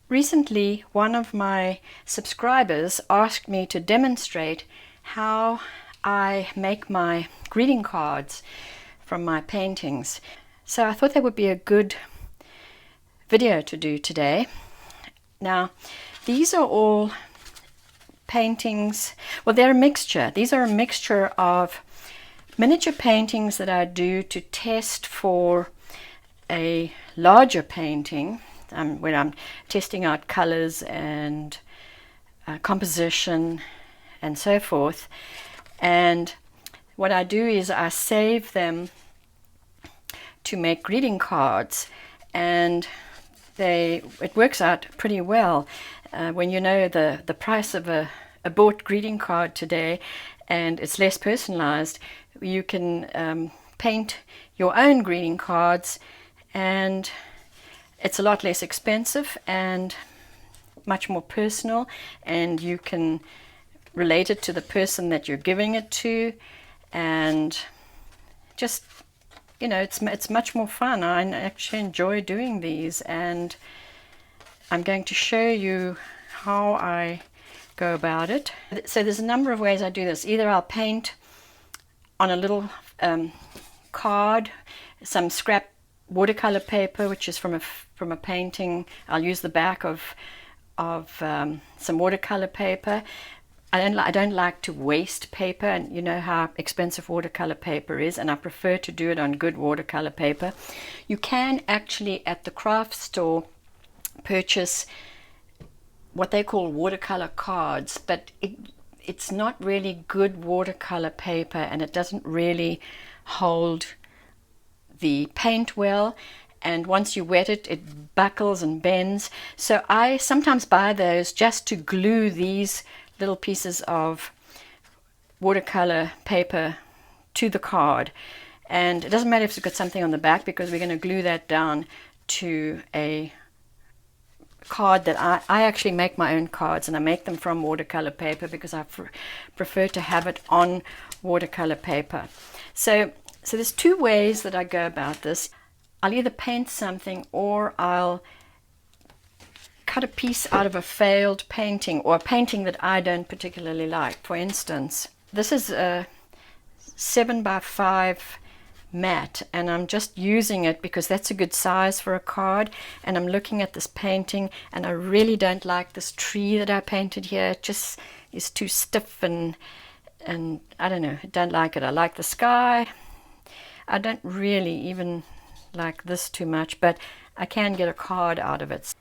Recently, one of my subscribers asked me to demonstrate how I make my greeting cards from my paintings. So I thought that would be a good video to do today. Now, these are all paintings, well, they're a mixture. These are a mixture of miniature paintings that I do to test for a larger painting, when I'm testing out colors and composition and so forth. And what I do is I save them to make greeting cards, and it works out pretty well. When you know the price of a bought greeting card today, and it's less personalized, you can paint your own greeting cards, and it's a lot less expensive and much more personal, and you can relate it to the person that you're giving it to, and just, you know, it's much more fun. I actually enjoy doing these, and I'm going to show you how I go about it. So there's a number of ways I do this. Either I'll paint on a little card, some scrap watercolor paper, which is from a painting. I'll use the back of some watercolor paper. I don't like to waste paper, and you know how expensive watercolor paper is, and I prefer to do it on good watercolor paper. You can actually at the craft store purchase what they call watercolor cards, but it's not really good watercolor paper, and it doesn't really hold the paint well, and once you wet it, it buckles and bends. So I sometimes buy those just to glue these little pieces of watercolor paper to the card, and it doesn't matter if it's got something on the back, because we're going to glue that down to a card that I actually make my own cards, and I make them from watercolor paper because I prefer to have it on watercolor paper. So there's two ways that I go about this. I'll either paint something, or I'll cut a piece out of a failed painting, or a painting that I don't particularly like. For instance, this is a 7x5 mat, and I'm just using it because that's a good size for a card, and I'm looking at this painting, and I really don't like this tree that I painted here. It just is too stiff, and I don't know, I don't like it. I like the sky. I don't really even like this too much, but I can get a card out of it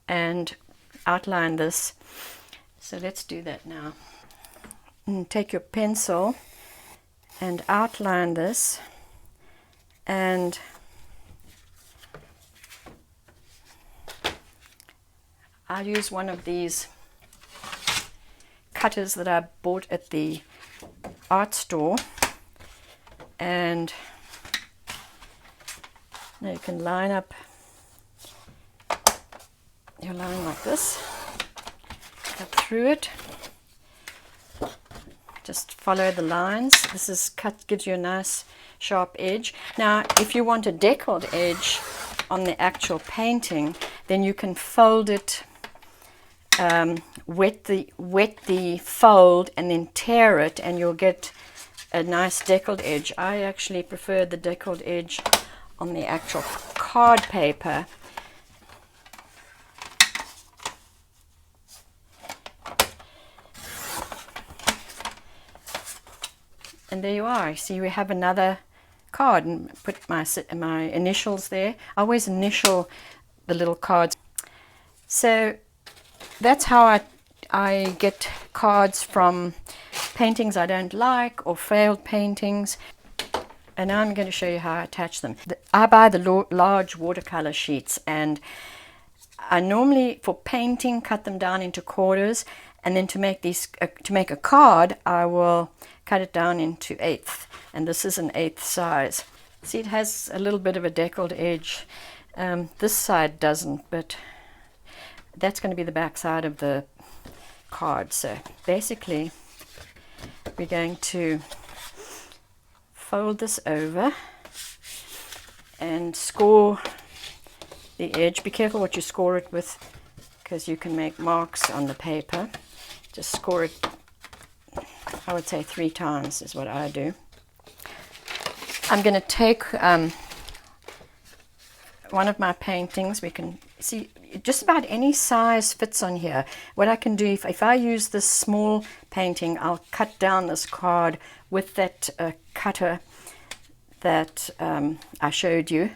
and outline this. So let's do that now. And take your pencil and outline this, and I'll use one of these cutters that I bought at the art store, and now you can line up your line like this, cut through it, just follow the lines. This is cut, gives you a nice sharp edge. Now if you want a deckled edge on the actual painting, then you can fold it, wet the fold and then tear it, and you'll get a nice deckled edge. I actually prefer the deckled edge on the actual card paper. And there you are. See, we have another card, and put my initials there. I always initial the little cards. So that's how I get cards from paintings I don't like, or failed paintings. And now I'm going to show you how I attach them. I buy the large watercolor sheets, and I normally, for painting, cut them down into quarters, and then to make a card, I will cut it down into eighths, and this is an eighth size. See, it has a little bit of a deckled edge. This side doesn't, but that's going to be the back side of the card. So basically, we're going to fold this over and score the edge. Be careful what you score it with, because you can make marks on the paper. Just score it, I would say 3 times is what I do. I'm going to take one of my paintings. We can see just about any size fits on here. What I can do, if I use this small painting, I'll cut down this card with that cutter that I showed you.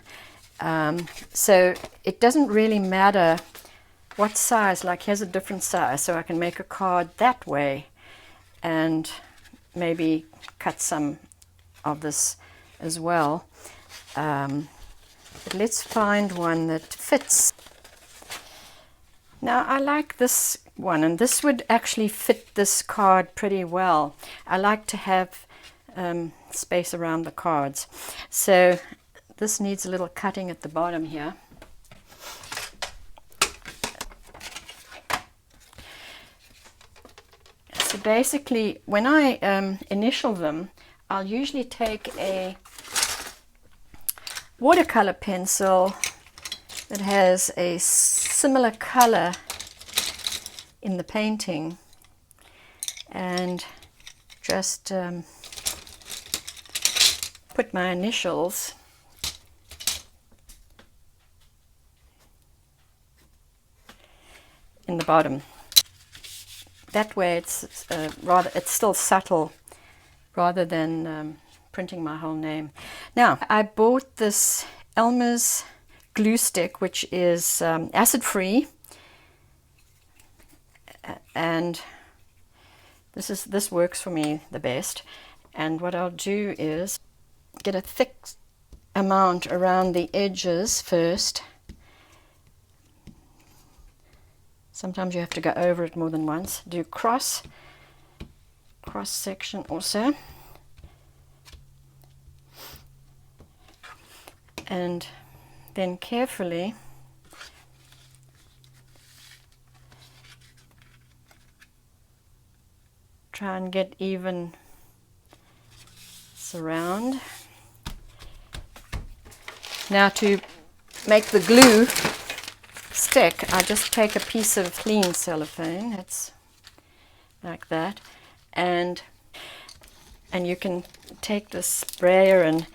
So it doesn't really matter what size. Like, here's a different size, so I can make a card that way and maybe cut some of this as well. But let's find one that fits. Now, I like this one, and this would actually fit this card pretty well. I like to have space around the cards. So this needs a little cutting at the bottom here. So basically, when I initial them, I'll usually take a watercolor pencil that has a similar color in the painting and just put my initials in the bottom. That way it's it's still subtle rather than printing my whole name. Now, I bought this Elmer's glue stick, which is acid-free, and this works for me the best. And what I'll do is get a thick amount around the edges first. Sometimes you have to go over it more than once. Do cross section also. And then carefully try and get even surround. Now, to make the glue stick, I just take a piece of clean cellophane. It's like that, and you can take the sprayer and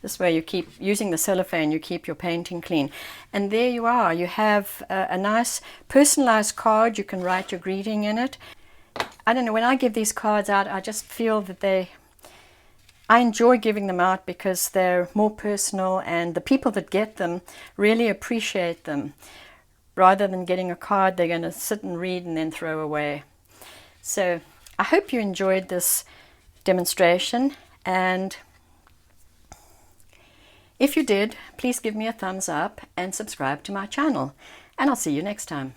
this way you keep using the cellophane, you keep your painting clean. And there you are. You have a nice personalized card. You can write your greeting in it. I don't know, when I give these cards out, I just feel that I enjoy giving them out because they're more personal, and the people that get them really appreciate them, rather than getting a card they're going to sit and read and then throw away. So I hope you enjoyed this demonstration, and if you did, please give me a thumbs up and subscribe to my channel, and I'll see you next time.